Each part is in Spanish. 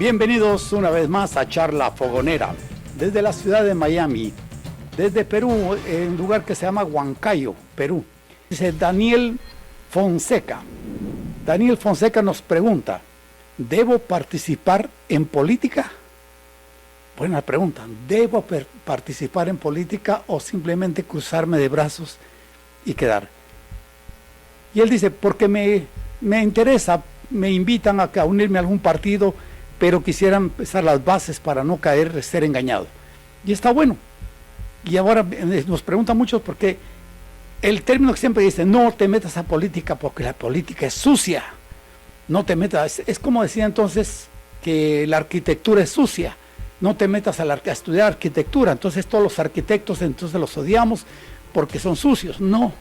Bienvenidos una vez más a Charla Fogonera, desde la ciudad de Miami, desde Perú, en un lugar que se llama Huancayo, Perú. Dice Daniel Fonseca. Daniel Fonseca nos pregunta, ¿debo participar en política? Buena pregunta. ¿Debo participar en política o simplemente cruzarme de brazos y quedar? Y él dice, porque me interesa, me invitan a unirme a algún partido, pero quisiera empezar las bases para no caer, ser engañado. Y está bueno. Y ahora nos preguntan mucho porque el término que siempre dice, no te metas a política porque la política es sucia. No te metas, es como decía entonces que la arquitectura es sucia. No te metas a estudiar arquitectura. Entonces todos los arquitectos entonces los odiamos porque son sucios. No.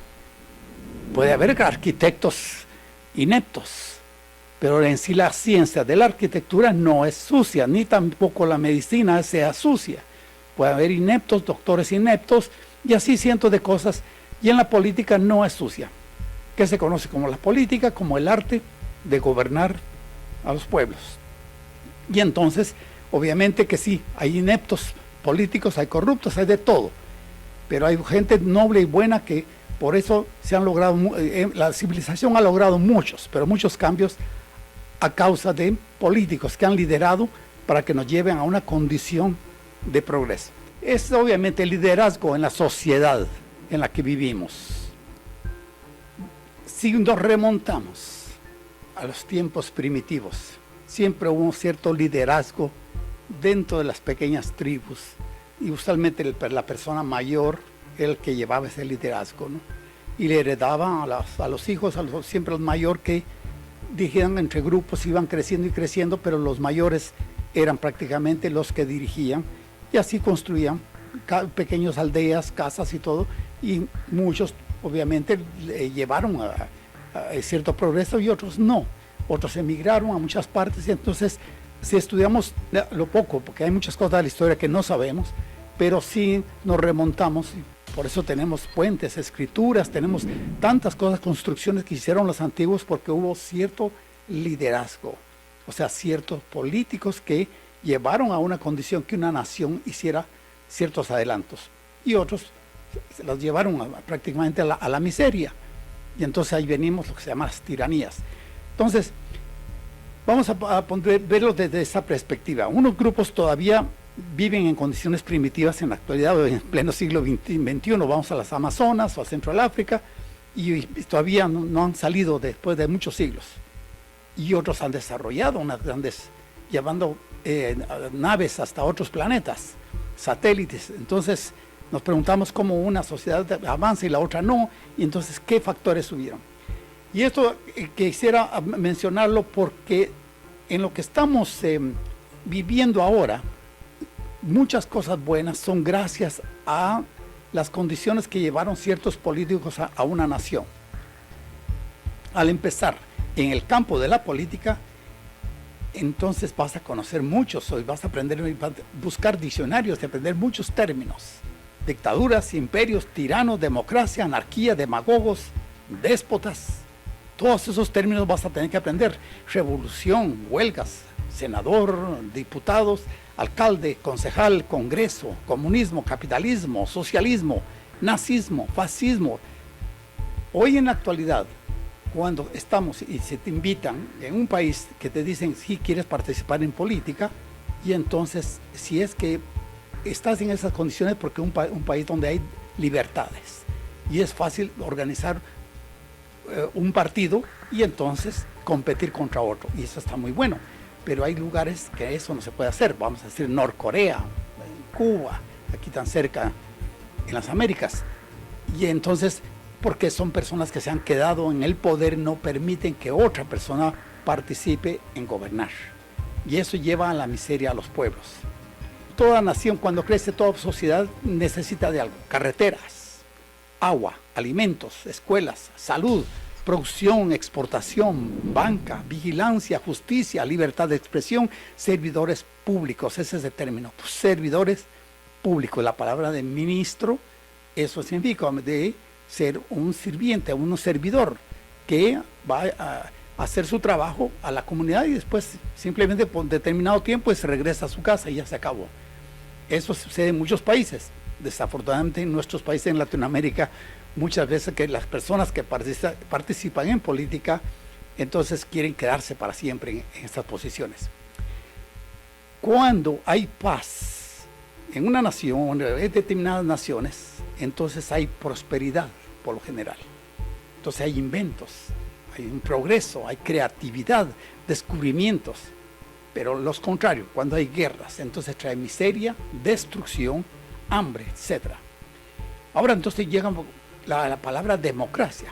Puede haber arquitectos ineptos. Pero en sí la ciencia de la arquitectura no es sucia, ni tampoco la medicina sea sucia. Puede haber ineptos, doctores ineptos, y así cientos de cosas. Y en la política no es sucia, que se conoce como la política, como el arte de gobernar a los pueblos. Y entonces, obviamente que sí, hay ineptos políticos, hay corruptos, hay de todo. Pero hay gente noble y buena que por eso se han logrado, la civilización ha logrado muchos cambios a causa de políticos que han liderado para que nos lleven a una condición de progreso. Es obviamente el liderazgo en la sociedad en la que vivimos. Si nos remontamos a los tiempos primitivos, siempre hubo un cierto liderazgo dentro de las pequeñas tribus y usualmente la persona mayor era el que llevaba ese liderazgo, ¿no? Y le heredaba a los hijos, siempre los mayores que dirigían entre grupos, iban creciendo y creciendo, pero los mayores eran prácticamente los que dirigían y así construían pequeñas aldeas, casas y todo, y muchos obviamente llevaron a cierto progreso y otros no, otros emigraron a muchas partes. Y entonces si estudiamos lo poco, porque hay muchas cosas de la historia que no sabemos, pero sí nos remontamos. Por eso tenemos puentes, escrituras, tenemos tantas cosas, construcciones que hicieron los antiguos porque hubo cierto liderazgo, o sea, ciertos políticos que llevaron a una condición que una nación hiciera ciertos adelantos y otros se los llevaron prácticamente a la miseria. Y entonces ahí venimos lo que se llama las tiranías. Entonces, vamos a verlo desde esa perspectiva. Unos grupos todavía viven en condiciones primitivas en la actualidad, en pleno siglo XXI, vamos a las Amazonas o a Centro del África y todavía no han salido después de muchos siglos. Y otros han desarrollado unas grandes, llevando naves hasta otros planetas, satélites. Entonces nos preguntamos cómo una sociedad avanza y la otra no, y entonces qué factores hubieron. Y esto quisiera mencionarlo porque en lo que estamos viviendo ahora, muchas cosas buenas son gracias a las condiciones que llevaron ciertos políticos a una nación. Al empezar en el campo de la política, entonces vas a conocer muchos, vas a aprender, buscar diccionarios y aprender muchos términos. Dictaduras, imperios, tiranos, democracia, anarquía, demagogos, déspotas. Todos esos términos vas a tener que aprender. Revolución, huelgas, senador, diputados, alcalde, concejal, congreso, comunismo, capitalismo, socialismo, nazismo, fascismo. Hoy en la actualidad, cuando estamos y se te invitan en un país que te dicen si quieres participar en política, y entonces si es que estás en esas condiciones porque es un país donde hay libertades y es fácil organizar un partido y entonces competir contra otro, y eso está muy bueno. Pero hay lugares que eso no se puede hacer, vamos a decir Norcorea, Cuba, aquí tan cerca en las Américas. Y entonces, porque son personas que se han quedado en el poder, no permiten que otra persona participe en gobernar. Y eso lleva a la miseria a los pueblos. Toda nación, cuando crece, toda sociedad necesita de algo: carreteras, agua, alimentos, escuelas, salud, producción, exportación, banca, vigilancia, justicia, libertad de expresión, servidores públicos. Ese es el término, pues, servidores públicos. La palabra de ministro, eso significa de ser un sirviente, un servidor que va hacer su trabajo a la comunidad y después simplemente por determinado tiempo se regresa a su casa y ya se acabó. Eso sucede en muchos países. Desafortunadamente en nuestros países en Latinoamérica, muchas veces que las personas que participan en política, entonces quieren quedarse para siempre en estas posiciones. Cuando hay paz en una nación, en determinadas naciones, entonces hay prosperidad por lo general. Entonces hay inventos, hay un progreso, hay creatividad, descubrimientos. Pero los contrarios, cuando hay guerras, entonces trae miseria, destrucción, hambre, etc. Ahora entonces llega la palabra democracia.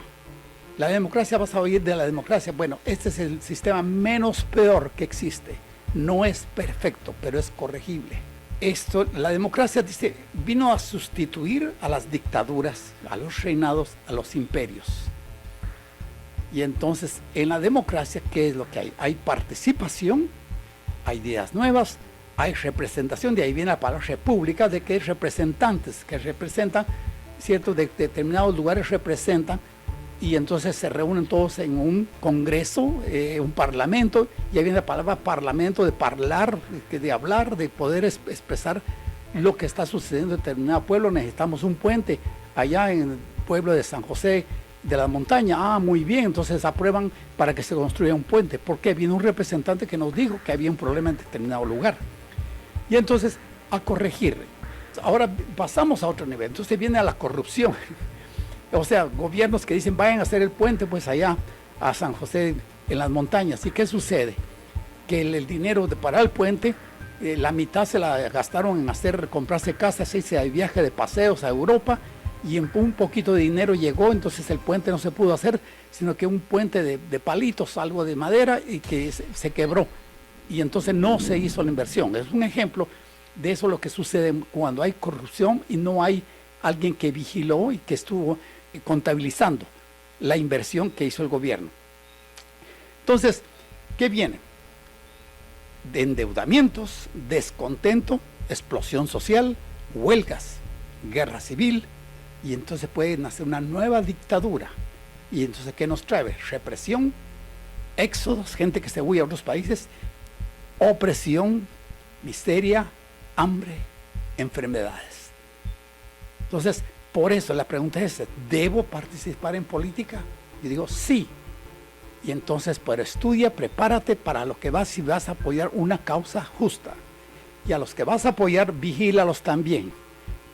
La democracia, vas a oír de la democracia. Bueno, este es el sistema menos peor que existe. No es perfecto, pero es corregible. La democracia, dice, vino a sustituir a las dictaduras, a los reinados, a los imperios. Y entonces, en la democracia, ¿qué es lo que hay? Hay participación, hay ideas nuevas, hay representación, de ahí viene la palabra república, de que hay representantes que representan, ¿cierto? De determinados lugares representan, y entonces se reúnen todos en un congreso, un parlamento, y ahí viene la palabra parlamento, de hablar, de poder expresar lo que está sucediendo en determinado pueblo. Necesitamos un puente allá en el pueblo de San José de la Montaña. Muy bien, entonces aprueban para que se construya un puente, porque viene un representante que nos dijo que había un problema en determinado lugar. Y entonces a corregir. Ahora pasamos a otro nivel, entonces viene a la corrupción. O sea, gobiernos que dicen vayan a hacer el puente pues allá a San José en las montañas. ¿Y qué sucede? Que el dinero para el puente, la mitad se la gastaron en comprarse casas, irse de viaje de paseos a Europa, y en un poquito de dinero llegó, entonces el puente no se pudo hacer, sino que un puente de palitos, algo de madera, y que se quebró. Y entonces no se hizo la inversión. Es un ejemplo de eso, lo que sucede cuando hay corrupción y no hay alguien que vigiló y que estuvo contabilizando la inversión que hizo el gobierno. Entonces, ¿qué viene? De endeudamientos, descontento, explosión social, huelgas, guerra civil, y entonces puede nacer una nueva dictadura. Y entonces, ¿qué nos trae? Represión, éxodos, gente que se huye a otros países, opresión, miseria, hambre, enfermedades. Entonces, por eso la pregunta es, ¿debo participar en política? Yo digo, sí. Y entonces, pero estudia, prepárate para lo que vas, si vas a apoyar una causa justa. Y a los que vas a apoyar, vigílalos también.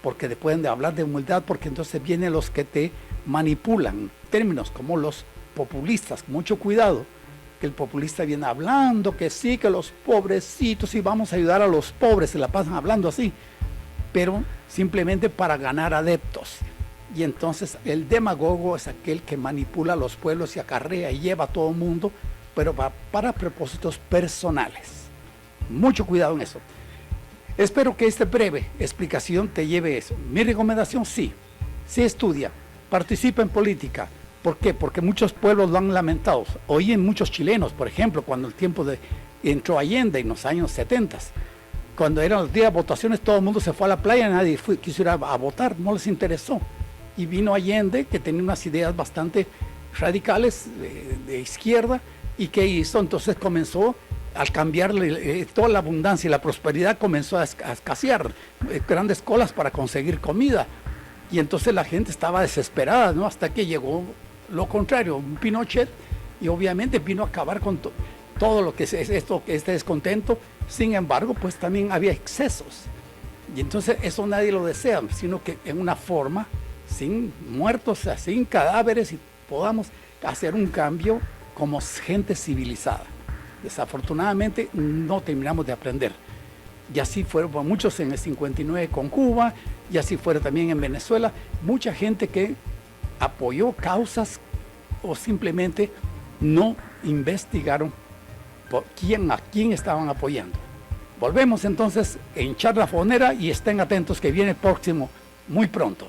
Porque te pueden hablar de humildad, porque entonces vienen los que te manipulan. Términos como los populistas, mucho cuidado. Que el populista viene hablando que sí, que los pobrecitos, y vamos a ayudar a los pobres, se la pasan hablando así. Pero simplemente para ganar adeptos. Y entonces el demagogo es aquel que manipula a los pueblos y acarrea y lleva a todo el mundo, pero para propósitos personales. Mucho cuidado en eso. Espero que esta breve explicación te lleve eso. Mi recomendación, sí estudia, participa en política. ¿Por qué? Porque muchos pueblos lo han lamentado. Oí en muchos chilenos, por ejemplo, cuando el tiempo entró Allende en los años 70, cuando eran los días de votaciones, todo el mundo se fue a la playa, nadie quiso ir a votar, no les interesó. Y vino Allende, que tenía unas ideas bastante radicales de izquierda, y ¿qué hizo? Entonces comenzó, al cambiarle toda la abundancia y la prosperidad, comenzó a escasear grandes colas para conseguir comida. Y entonces la gente estaba desesperada, ¿no? Hasta que llegó lo contrario, un Pinochet, y obviamente vino a acabar con todo lo que es este descontento. Sin embargo, pues también había excesos. Y entonces eso nadie lo desea, sino que en una forma, sin muertos, sin cadáveres, y podamos hacer un cambio como gente civilizada. Desafortunadamente no terminamos de aprender. Y así fueron muchos en el 59 con Cuba, y así fueron también en Venezuela. Mucha gente que apoyó causas o simplemente no investigaron a quién estaban apoyando. Volvemos entonces en Charla Fogonera y estén atentos que viene próximo muy pronto.